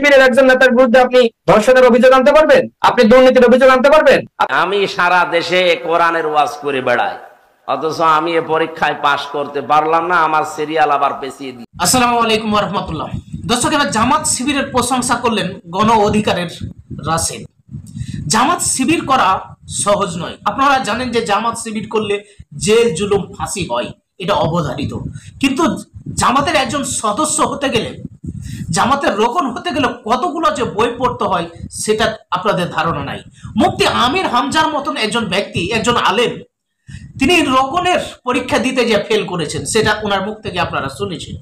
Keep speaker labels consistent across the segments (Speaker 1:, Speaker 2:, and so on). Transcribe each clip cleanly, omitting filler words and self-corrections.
Speaker 1: শিবিরের একজন নেতার বিরুদ্ধে আপনি ধর্ষণের অভিযোগ আনতে পারবেন? আপনি দুর্নীতির অভিযোগ আনতে পারবেন?
Speaker 2: আমি সারা দেশে কোরআনের ওয়াজ করে বেড়াই, অথচ আমি এ পরীক্ষায় পাশ করতে পারলাম না, আমার সিরিয়াল আবার পেছিয়ে দিই।
Speaker 3: আসসালামু আলাইকুম ওয়া রাহমাতুল্লাহ। দর্শক, এবার জামাত শিবিরের প্রশংসা করলেন গণ অধিকারের রাশেদ। জামাত শিবির করা সহজ নয়। আপনারা জানেন যে জামাত শিবির করলে জেল, জুলুম, ফাঁসি হয়, এটা অবধারিত। কিন্তু জামাতের একজন সদস্য হতে গেলে, জামাতের রোকন হতে গেলে কতগুলো যে বই পড়তে হয় সেটা আপনাদের ধারণা নাই। মুফতি আমির হামজার মতন একজন ব্যক্তি, একজন আলেম, তিনি রোকনের পরীক্ষা দিতে যে ফেল করেছেন সেটা ওনার মুখ থেকে আপনারা শুনেছেন।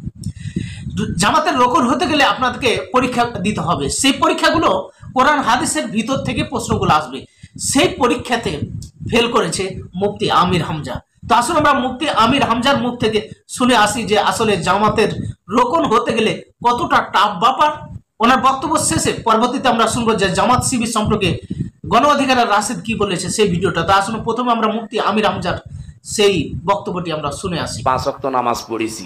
Speaker 3: জামাতের রোকন হতে গেলে আপনাদেরকে পরীক্ষা দিতে হবে। সেই পরীক্ষাগুলো কোরআন হাদিসের ভিতর থেকে প্রশ্নগুলো আসবে। সেই পরীক্ষাতে ফেল করেছে মুফতি আমির হামজা। তো আসলে আমরা মুফতি আমির হামজার মুখ থেকে শুনে আসি যে আসলে জামাতের রোকন হতে গেলে কতটা টাফ ব্যাপার। ওনার বক্তব্য শেষে পরবর্তীতে আমরা শুনবো যে জামাত শিবির সম্পর্কে গণ অধিকারের রাশেদ কি বলেছে সেই ভিডিওটা। তো আসলে প্রথমে আমরা মুফতি আমির হামজার সেই বক্তব্যটি আমরা শুনে আসি।
Speaker 2: 5 ওয়াক্ত নামাজ পড়েছি।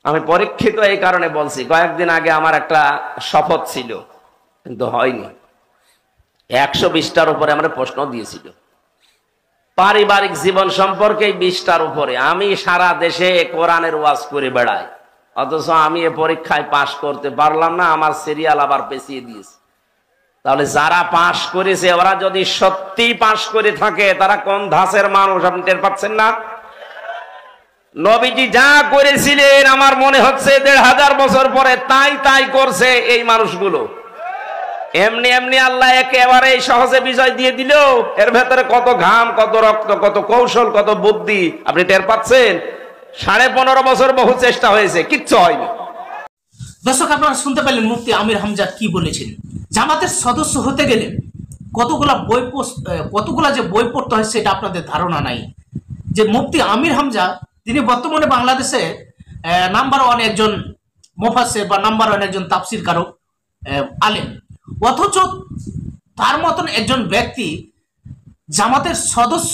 Speaker 2: আমি পরীক্ষিত এই কারণে বলছি, কয়েকদিন আগে আমার একটা শপথ ছিল কিন্তু হয়নি। 120টার উপরে আমরা প্রশ্ন দিয়েছিল, পারিবারিক জীবন সম্পর্কে 20টার উপরে। আমি সারা দেশে কোরআনের ওয়াজ করে বেড়াই, অথচ আমি এ পরীক্ষায় পাশ করতে পারলাম না, আমার সিরিয়াল আবার পেছিয়ে দিয়েছে। তাহলে যারা পাশ করেছে ওরা যদি সত্যি পাশ করে থাকে তারা কোন ধাঁচের মানুষ আপনি টের পাচ্ছেন না? নবীজি যা করেছিলেন আমার মনে হচ্ছে 1500 বছর পরে তাই করছে এই মানুষগুলো। এমনি এমনি আল্লাহ একেবারে সহজে বিজয় দিয়ে দিল। এর ভেতরে কত ঘাম, কত রক্ত, কত কৌশল, কত বুদ্ধি আপনি টের পাচ্ছেন? 15.5 বছর বহু চেষ্টা হয়েছে, কিচ্ছু হয়নি।
Speaker 3: দর্শক, আপনারা শুনতে পেলেন মুফতি আমির হামজা কি বলেছেন। জামাতের সদস্য হতে গেলে কতগুলা যে বই পড়তে হয় সেটা আপনাদের ধারণা নাই। যে মুফতি আমির হামজা তিনি বর্তমানে বাংলাদেশে নাম্বার 1 একজন মুফাসসির বা নাম্বার 1 একজন তাফসীর কারক আলেম, অথচ তার মতন একজন ব্যক্তি জামাতের সদস্য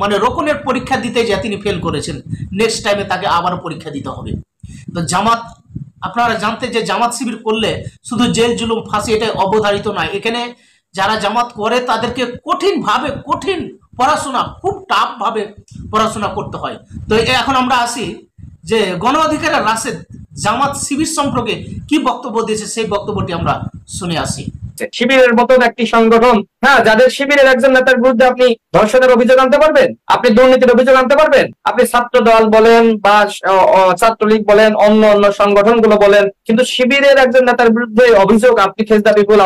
Speaker 3: মানে রোকনের পরীক্ষা দিতে যা তিনি ফেল করেছেন। নেক্সট টাইমে তাকে আবারও পরীক্ষা দিতে হবে। তো জামাত, আপনারা জানতে যে জামাত শিবির করলে শুধু জেল, জুলুম, ফাঁসি এটাই অবধারিত নয়। এখানে যারা জামাত করে তাদেরকে কঠিন পড়াশোনা, খুব টাফ ভাবে পড়াশোনা করতে হয়। তো এখন আমরা আসি যে গণ অধিকারের রাশেদ জামাত শিবির সম্পর্কে কি বক্তব্য দিয়েছে সেই বক্তব্যটি আমরা শুনে আসি।
Speaker 1: শিবিরের মতন একটি সংগঠন, হ্যাঁ, যাদের শিবিরের একজন নেতার বিরুদ্ধে আপনি ধর্ষণের অভিযোগ আনতে পারবেন? আপনি দুর্নীতির অভিযোগ আনতে পারবেন? আপনি ছাত্র দল বলেন বা ছাত্রলীগ বলেন, অন্য সংগঠনগুলো বলেন, কিন্তু শিবিরের একজন নেতার বিরুদ্ধে অভিযোগ আপনি খেজদা বিপুল।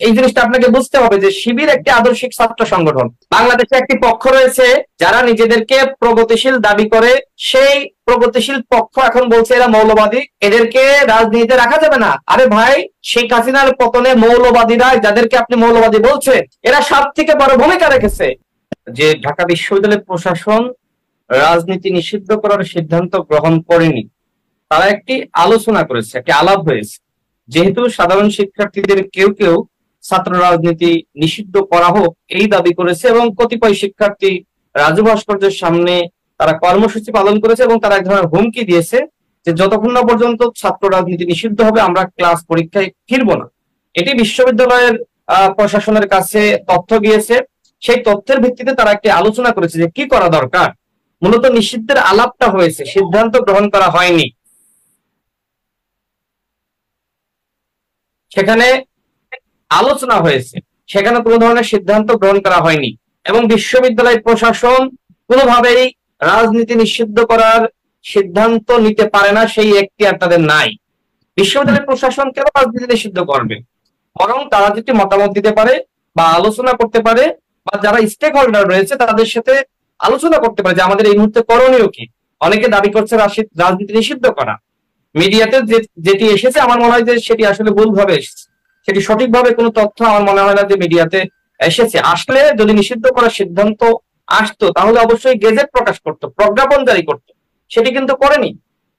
Speaker 1: এই জিনিসটা আপনাকে বুঝতে হবে যে শিবির একটি আদর্শিক ছাত্র সংগঠন। বাংলাদেশে একটি পক্ষ রয়েছে যারা নিজেদেরকে প্রগতিশীল দাবি করে, সেই প্রগতিশীল পক্ষ এখন বলছে এরা মৌলবাদী, এদেরকে রাজনীতিতে রাখা যাবে না। আরে ভাই, শেখ হাসিনার পতনে মৌলবাদীরা, যাদেরকে আপনি মৌলবাদী বলছেন, এরা সব থেকে বড় ভূমিকা রেখেছে। যে ঢাকা বিশ্ববিদ্যালয়ের প্রশাসন রাজনীতি নিষিদ্ধ করার সিদ্ধান্ত গ্রহণ করেনি, তারা একটি আলোচনা করেছে, একটি আলাপ হয়েছে। যেহেতু সাধারণ শিক্ষার্থীদের কেউ ছাত্র রাজনীতি নিষিদ্ধ করা হোক এই দাবি করেছে, এবং কতিপয় শিক্ষার্থী রাজু ভাস্কর্যের সামনে তারা কর্মসূচি পালন করেছে এবং তারা এক ধরনের হুমকি দিয়েছে যে যতক্ষণ না পর্যন্ত ছাত্র রাজনীতি নিষিদ্ধ হবে আমরা ক্লাস পরীক্ষায় ফিরবো না। এটি বিশ্ববিদ্যালয়ের প্রশাসনের কাছে তথ্য গিয়েছে। সেই তথ্যের ভিত্তিতে তারা একটি আলোচনা করেছে যে কি করা দরকার। মূলত নিষিদ্ধের আলাপটা হয়েছে, সিদ্ধান্ত গ্রহণ করা হয়নি। সেখানে আলোচনা হয়েছে, সেখানে কোনো ধরনের সিদ্ধান্ত গ্রহণ করা হয়নি। এবং বিশ্ববিদ্যালয় প্রশাসন কোনোভাবেই রাজনীতি নিষিদ্ধ করার সিদ্ধান্ত নিতে পারে না, সেই এখতিয়ার তাদের নাই। বিশ্ববিদ্যালয় প্রশাসন কেন রাজনীতি নিষিদ্ধ করবে? বরং তারা যদি মতামত দিতে পারে বা আলোচনা করতে পারে, বা যারা স্টেক হোল্ডার রয়েছে তাদের সাথে আলোচনা করতে পারে যে আমাদের এই মুহূর্তে করণীয় কি। অনেকে দাবি করছে রাজনীতি নিষিদ্ধ করা। মিডিয়াতে যেটি এসেছে আমার মনে হয় যে সেটি আসলে ভুলভাবে এসেছে, সেটি সঠিকভাবে কোনো তথ্য আমার মনে হয় না যে মিডিয়াতে এসেছে। আসলে যদি নিষিদ্ধ করার সিদ্ধান্ত আসতো তাহলে অবশ্যই গেজেট প্রকাশ করতো, প্রজ্ঞাপন জারি করতো, সেটি কিন্তু করেনি।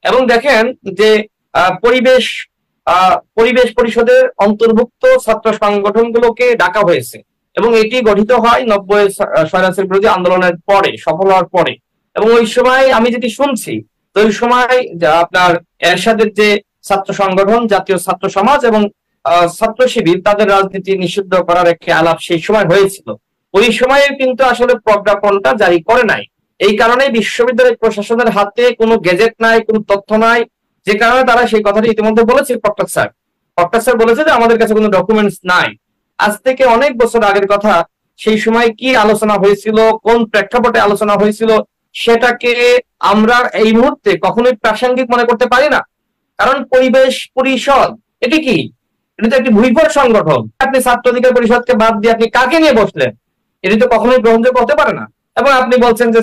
Speaker 1: এবং দেখেন যে পরিবেশ পরিষদের অন্তর্ভুক্ত ছাত্র সংগঠনগুলোকে ডাকা হয়েছে, এবং এটি গঠিত হয় 90 স্বৈরাচার বিরোধী আন্দোলনের পরে, সফল হওয়ার পরে। এবং ওই সময় আমি যেটি শুনছি, তো ওই সময় আপনার এরশাদের যে ছাত্র সংগঠন, জাতীয় ছাত্র সমাজ এবং ছাত্র শিবির তাদের রাজনীতি নিষিদ্ধ করার একটি আলাপ সেই সময় হয়েছিল। ওই সময়ে কিন্তু আসলে প্রজ্ঞাপনটা জারি করে নাই। এই কারণে বিশ্ববিদ্যালয় প্রশাসনের হাতে কোনো গেজেট নাই, কোনো তথ্য নাই, যে কারণে তারা সেই কথাটি ইতিমধ্যে বলেছে। প্রক্টর স্যার বলেছে যে আমাদের কাছে কোনো ডকুমেন্টস নাই। আজ থেকে অনেক বছর আগের কথা। সেই সময় কি আলোচনা হয়েছিল, কোন প্রেক্ষাপটে আলোচনা হয়েছিল, সেটাকে আমরা এই মুহূর্তে কখনোই প্রাসঙ্গিক মনে করতে পারি না। কারণ পরিবেশ পরিষদ এটি কি? এটা তো একটি ভুইফল সংগঠন। আপনি ছাত্র অধিকার পরিষদকে বাদ দিয়ে আপনি কাকে নিয়ে বসলেন? এটি তো কখনোই গ্রহণযোগ্য হতে পারে না। এবং আপনি বলছেন যে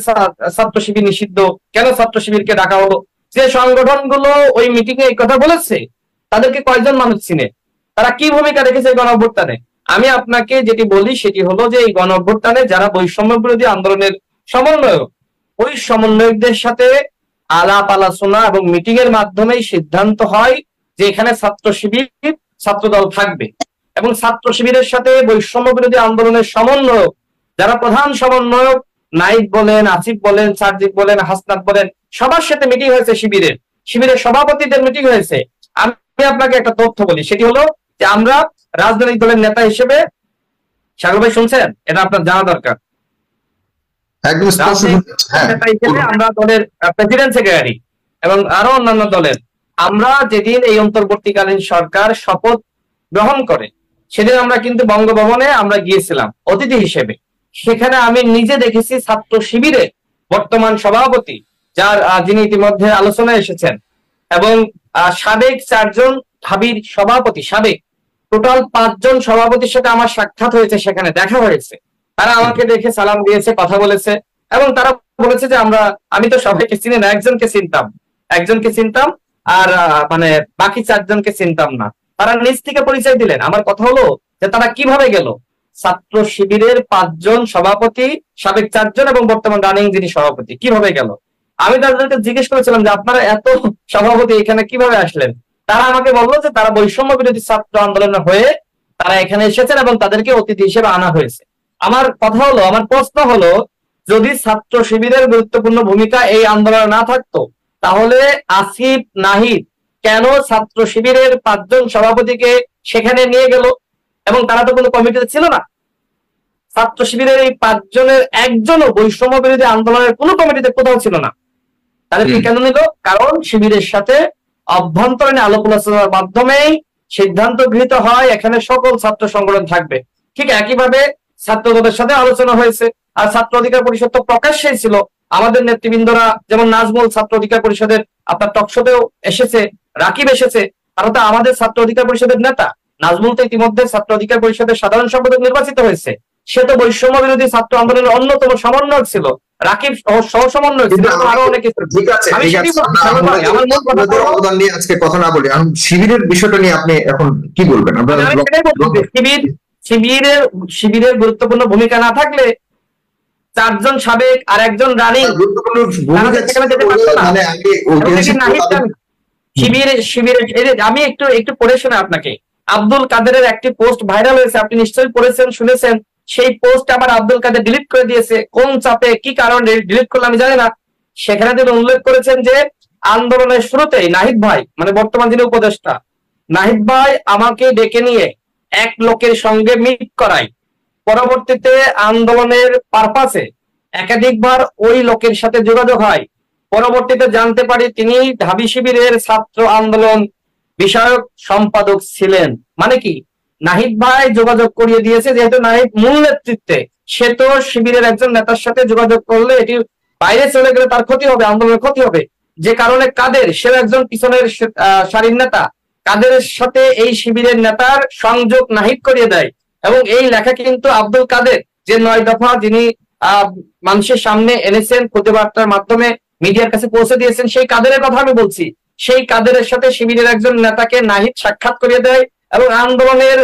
Speaker 1: ছাত্র শিবির নিষিদ্ধ, কেন ছাত্র শিবিরকে ডাকা হলো? যে সংগঠনগুলো ওই মিটিং এ এই কথা বলেছে তাদেরকে কয়জন মানুষ চিনে? তারা কি ভূমিকা রেখেছে গণ অভ্যুত্থানে? আমি আপনাকে যেটি বলি সেটি হলো যে এই গণ অভ্যুত্থানে যারা বৈষম্য বিরোধী আন্দোলনের সমন্বয়ক, ওই সমন্বয়কদের সাথে আলাপ আলোচনা এবং মিটিং এর মাধ্যমেই সিদ্ধান্ত হয় যে এখানে ছাত্র শিবির ছাত্রদল থাকবে। এবং ছাত্র শিবিরের সাথে বৈষম্য বিরোধী আন্দোলনের সমন্বয়ক, যারা প্রধান সমন্বয়ক, নাইক বলেন, আসিফ বলেন, সার্জিক বলেন, হাসনাত বলেন, সবার সাথে মিটিং হয়েছে। শিবিরের সভাপতিদের মিটিং হয়েছে। আমি আপনাকে একটা তথ্য বলি, সেটি হলো যে আমরা রাজনৈতিক দলের নেতা হিসেবে, সাগর ভাই শুনছেন, এটা আপনার জানা দরকার, আমরা দলের প্রেসিডেন্ট সেক্রেটারি এবং আরো অন্যান্য দলের, আমরা যেদিন এই অন্তর্বর্তীকালীন সরকার শপথ গ্রহণ করে সেদিন আমরা কিন্তু বঙ্গভবনে আমরা গিয়েছিলাম অতিথি হিসেবে। সেখানে আমি নিজে দেখেছি ছাত্র শিবিরের বর্তমান সভাপতি, যিনি ইতিমধ্যে আলোচনায় এসেছেন, এবং সাবেক 4 জন ঢাবির সভাপতি, সাবেক টোটাল 5 জন সভাপতির সাথে আমার সাক্ষাৎ হয়েছে, সেখানে দেখা হয়েছে। তারা আমাকে দেখে সালাম দিয়েছে, কথা বলেছে, এবং তারা বলেছে যে আমি তো সবাইকে চিনি না, একজনকে চিনতাম আর মানে বাকি 4 জনকে চিনতাম না। তারা নিজ থেকে পরিচয় দিলেন। আমার কথা হলো যে তারা কিভাবে গেল? ছাত্র শিবিরের 5 জন সভাপতি, সাবেক 4 জন এবং বর্তমান রানিং যিনি সভাপতি, কিভাবে গেল? আমি তাদেরকে জিজ্ঞেস করেছিলাম যে আপনারা এত সভাপতি এখানে কিভাবে আসলেন? তারা আমাকে বললো যে তারা বৈষম্য বিরোধী ছাত্র আন্দোলনের হয়ে তারা এখানে এসেছেন এবং তাদেরকে অতিথি হিসেবে আনা হয়েছে। আমার প্রশ্ন হলো, যদি ছাত্র শিবিরের গুরুত্বপূর্ণ ভূমিকা এই আন্দোলনে না থাকতো, তাহলে আসিফ, নাহিদ কেন ছাত্র শিবিরের 5 জন সভাপতিকে সেখানে নিয়ে গেল? এবং তারা তো কোনো কমিটিতে ছিল না। ছাত্র শিবিরের এই 5 জনের একজনও বৈষম্য বিরোধী আন্দোলনের কোনো কমিটিতে কোথাও ছিল না। তাদেরকে কেন নিল? কারণ শিবিরের সাথে অভ্যন্তরীণ আলাপ আলোচনার মাধ্যমেই সিদ্ধান্ত গৃহীত হয় এখানে সকল ছাত্র সংগঠন থাকবে। ঠিক একইভাবে ছাত্রদলের সাথে আলোচনা হয়েছে। আর ছাত্র অধিকার পরিষদ তো প্রকাশ্যেই ছিল। আমাদের নেতৃবৃন্দরা, যেমন নাজমুল ছাত্র অধিকার পরিষদের আপনার টকশোতেও এসেছে, রাকিব এসেছে, তারা তো আমাদের ছাত্র অধিকার পরিষদের নেতা। নাজমুল তো ইতিমধ্যে ছাত্র অধিকার পরিষদের সাধারণ সম্পাদক নির্বাচিত হয়েছে। সে তো বৈষম্য বিরোধী ছাত্র আন্দোলনের অন্যতম সমন্বয়ক ছিল, রাকিব সহ সমন্বয়ক ছিল, আরো অনেকে।
Speaker 4: ঠিক আছে, অবদান নিয়ে আজকে কথা না বলি, শিবিরের বিষয়টা নিয়ে আপনি এখন কি বলবেন?
Speaker 1: শিবিরের গুরুত্বপূর্ণ ভূমিকা না থাকলে 4 জন সাবেক আর 1 জন রানিং শিবিরের আমি একটু পড়ে শোনা আপনাকে। আব্দুল কাদেরের একটি পোস্ট ভাইরাল হয়েছে, আপনি নিশ্চয়ই পড়েছেন, শুনেছেন। সেই পোস্ট আবার আব্দুল কাদের ডিলিট করে দিয়েছে। কোন চাপে, কি কারণে ডিলিট করলে আমি জানি না। সেখানে তিনি উল্লেখ করেছেন যে আন্দোলনের শুরুতেই নাহিদ ভাই, মানে বর্তমান যিনি উপদেষ্টা, নাহিদ ভাই আমাকে ডেকে নিয়ে এক লোকের সঙ্গে মিট করায়। পরবর্তীতে আন্দোলনের পারপাসে একাধিকবার ওই লোকের সাথে যোগাযোগ হয়। পরবর্তীতে জানতে পারি তিনি ঢাবি শিবিরের ছাত্র আন্দোলন বিষয়ক সম্পাদক ছিলেন। মানে কি, নাহিদ ভাই যোগাযোগ করিয়ে দিয়েছে, যেহেতু নাহিদ মূল নেতৃত্বে, সে তো শিবিরের একজন নেতার সাথে যোগাযোগ করলে এটি বাইরে চলে গেলে তার ক্ষতি হবে, আন্দোলনের ক্ষতি হবে। যে কারণে কাদের, সে একজন পিছনের সারির নেতা, কাদের সাথে এই শিবিরের নেতার সংযোগ নাহিদ করিয়ে দেয়। এবং এই লেখা কিন্তু আব্দুল কাদের, যে 9 দফা যিনি মানুষের সামনে এনেছেন, প্রতিবার্তার মাধ্যমে মিডিয়ার কাছে পৌঁছে দিয়েছেন, সেই কাদেরের কথা আমি বলছি। সেই কাদেরের সাথে শিবিরের একজন নেতাকে নাহিদ সাক্ষাৎ করিয়ে দেয় এবং আন্দোলনের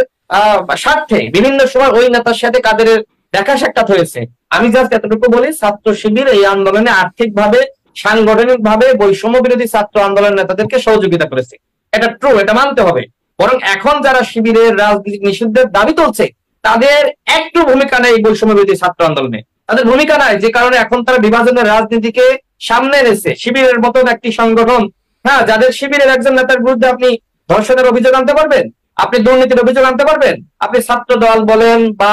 Speaker 1: স্বার্থে বিভিন্ন সময় ওই নেতার সাথে কাদেরের দেখা সাক্ষাৎ হয়েছে। আমি জাস্ট এতটুকু বলি, ছাত্র শিবির এই আন্দোলনে আর্থিকভাবে, সাংগঠনিকভাবে বৈষম্য বিরোধী ছাত্র আন্দোলনের নেতাদেরকে সহযোগিতা করেছে। এটা ট্রু, এটা মানতে হবে। বরং এখন যারা শিবিরের রাজনীতি নিষিদ্ধের দাবি তুলছে, তাদের একটু ভূমিকা নেই বৈষম্য বিরোধী ছাত্র আন্দোলনে, তাদের ভূমিকা নাই। যে কারণে এখন তারা বিভাজনের রাজনীতিকে সামনে এনেছে। শিবিরের মতন একটি সংগঠন, হ্যাঁ, যাদের শিবিরের একজন নেতার বিরুদ্ধে আপনি ধর্ষণের অভিযোগ আনতে পারবেন, আপনি দুর্নীতির অভিযোগ আনতে পারবেন, আপনি ছাত্র দল বলেন বা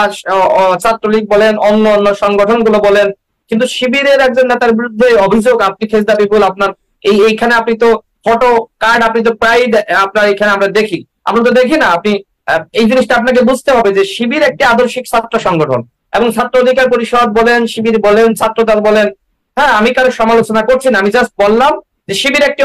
Speaker 1: ছাত্রলীগ বলেন, অন্য অন্য সংগঠনগুলো বলেন, কিন্তু শিবিরের একজন নেতার বিরুদ্ধে অভিযোগ আপনি ফেস দ্য পিপল, আপনার এইখানে আপনি তো ফটো কার্ড আপনি তো প্রায় আপনার এখানে আমরা দেখি, আমরা তো দেখি না। আপনি এই জিনিসটা আপনাকে বুঝতে হবে যে শিবির একটি আদর্শিক ছাত্র সংগঠন, এবং ছাত্র অধিকার পরিষদ বলেন, শিবির বলেন, ছাত্রদল বলেন, হ্যাঁ আমি কারো সমালোচনা করছি না, আমি জাস্ট বললাম যে শিবির একটি